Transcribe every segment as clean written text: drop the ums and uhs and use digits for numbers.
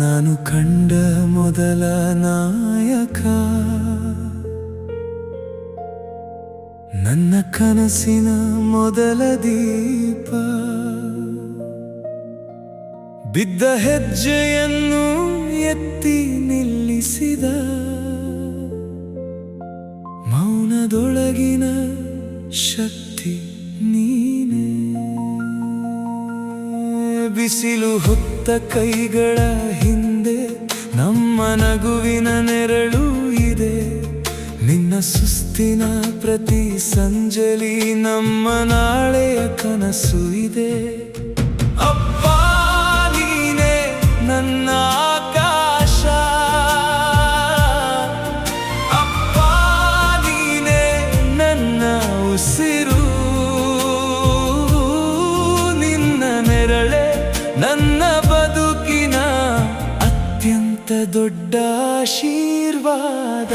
ನಾನು ಕಂಡ ಮೊದಲ ನಾಯಕ, ನನ್ನ ಕನಸಿನ ಮೊದಲ ದೀಪ, ಬಿದ್ದ ಹೆಜ್ಜೆಯನ್ನು ಎತ್ತಿ ನಿಲ್ಲಿಸಿದ ಮೌನದೊಳಗಿನ ಶಕ್ತಿ ನೀನೇ. ಬಿಸಿಲು ಹೊತ್ತ ಕೈಗಳ ಹಿಂದೆ ನಮ್ಮ ನಗುವಿನ ನೆರಳು ಇದೆ. ನಿನ್ನ ಸುಸ್ತಿನ ಪ್ರತಿ ಸಂಜಲಿ ನಮ್ಮ ನಾಳೆಯ ಕನಸು ಇದೆ. ಅಪ್ಪ ನೀನೇ ನನ್ನ ಆಕಾಶ, ಅಪ್ಪ ನೀನೇ ನನ್ನ ಉಸಿರು, ನಿನ್ನ ನೆರಳೆ ನನ್ನ ಬದುಕಿನ ಅತ್ಯಂತ ದೊಡ್ಡ ಆಶೀರ್ವಾದ.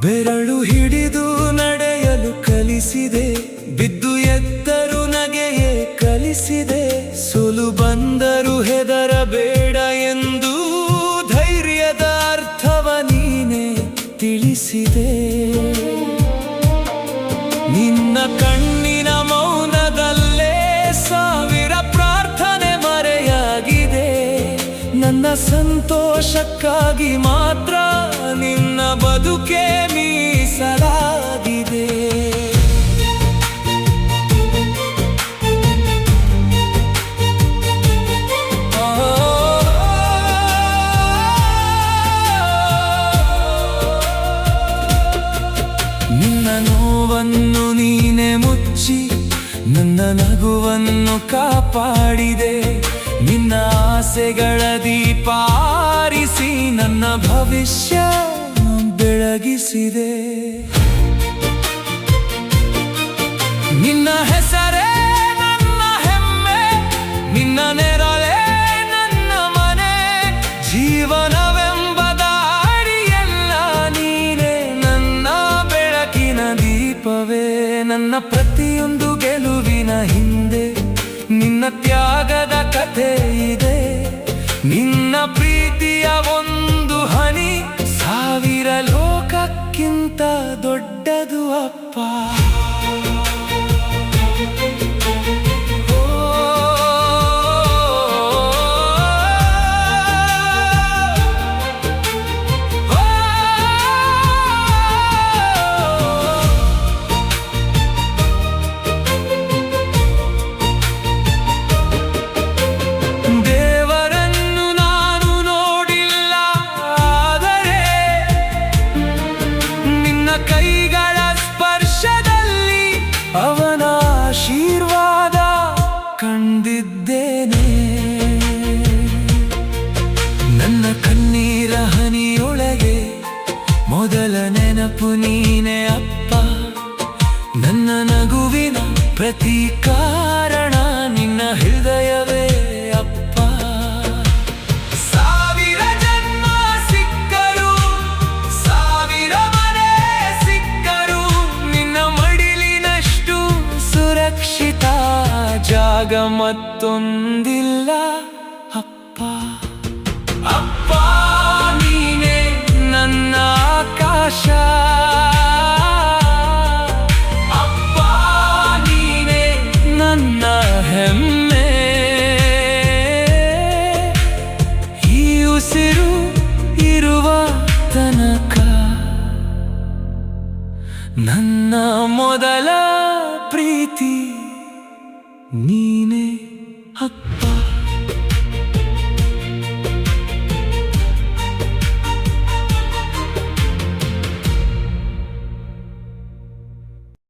ಬೆರಳು ಹಿಡಿದು ನಡೆಯಲು ಕಲಿಸಿದೆ, ಬಿದ್ದು ಎದ್ದರು ನಗೆಯೇ ಕಲಿಸಿದೆ. ಸೋಲು ಬಂದರು ಹೆದರಬೇಡ ಎಂದು ಧೈರ್ಯದ ಅರ್ಥವ ನೀನೇ ತಿಳಿಸಿದೆ. ನಿನ್ನ ಕಣ್ಣಿನ ಮೌನದಲ್ಲೇ ಸಾವಿರ ಪ್ರಾರ್ಥನೆ ಮರೆಯಾಗಿದೆ. ನನ್ನ ಸಂತೋಷಕ್ಕಾಗಿ ಮಾತ್ರ ನಿನ್ನ ಬದುಕೆ ಮೀಸಲಾಗಿದೆ. ನಿನ್ನ ನೋವನ್ನು ನೀನೆ ಮುಚ್ಚಿ ನನ್ನ ನಗುವನ್ನು ಕಾಪಾಡಿದೆ. ನಿನ್ನ ಆಸೆಗಳ ದೀಪ ಆರಿಸಿ ನನ್ನ ಭವಿಷ್ಯ ಬೆಳಗಿಸಿದೆ. ನಿನ್ನ ಹೆಸರೇ ನನ್ನ ಹೆಮ್ಮೆ, ನಿನ್ನ ನೆರಳೇ ನನ್ನ ಮನೆ. ಜೀವನವೆಂಬ ದಾರಿಯೆಲ್ಲ ನೀನೇ ನನ್ನ ಬೆಳಕಿನ ದೀಪವೇ. ನನ್ನ ಪ್ರತಿಯೊಂದು ಗೆಲುವಿನ ಹಿಂದೆ ನಿನ್ನ ತ್ಯಾಗದ ಕಥೆ ಇದೆ. ನಿನ್ನ ಪ್ರೀತಿಯ ಒಂದು ಹನಿ ಸಾವಿರ ಲೋಕಕ್ಕಿಂತ ದೊಡ್ಡದು ಅಪ್ಪ. ಕೈಗಳ ಸ್ಪರ್ಶದಲ್ಲಿ ಅವನ ಆಶೀರ್ವಾದ ಕಂಡಿದ್ದೇನೆ. ನನ್ನ ಕಣ್ಣೀರ ಹನಿಯೊಳಗೆ ಮೊದಲ ನೆನಪು ನೀನೆ ಅಪ್ಪ. ನನ್ನ ನಗುವಿನ ಪ್ರತಿ ಕಾರಣ ನಿನ್ನ ಹೃದಯವೇ ಅಪ್ಪ. ಸುರಕ್ಷಿತ ಜಾಗ ಮತ್ತೊಂದಿಲ್ಲ ಅಪ್ಪ. ಅಪ್ಪ ನೀನೇ ನನ್ನ ಆಕಾಶ, ಅಪ್ಪ ನೀನೇ ನನ್ನ ಹೆಮ್ಮೆ. ಈ ಉಸಿರು ಇರುವ ತನಕ ನನ್ನ ಮೊದಲ ಪ್ರೀತಿ ನೀ.